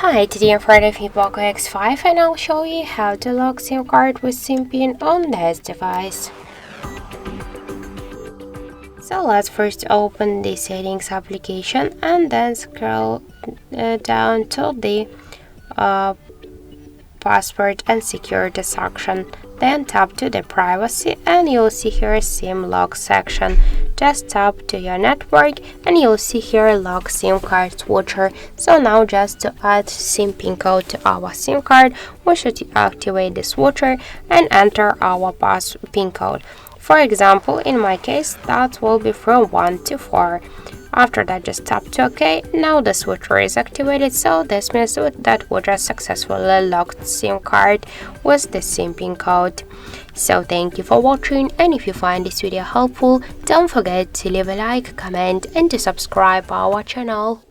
Hi, today I'm in front of POCO X5 and I'll show you how to lock SIM card with SIM pin on this device. So let's first open the settings application and then scroll down to the password and security section. Then tap to the privacy and you'll see here SIM lock section. Just tap to your network and you'll see here lock SIM card switcher. So now just to add SIM pin code to our SIM card, we should activate the switcher and enter our pin code. For example, in my case, that will be from 1 to 4. After that, just tap to OK. Now the switcher is activated, so this means that we just successfully locked SIM card with the SIM pin code. So thank you for watching, and if you find this video helpful, don't forget to leave a like, comment and to subscribe our channel.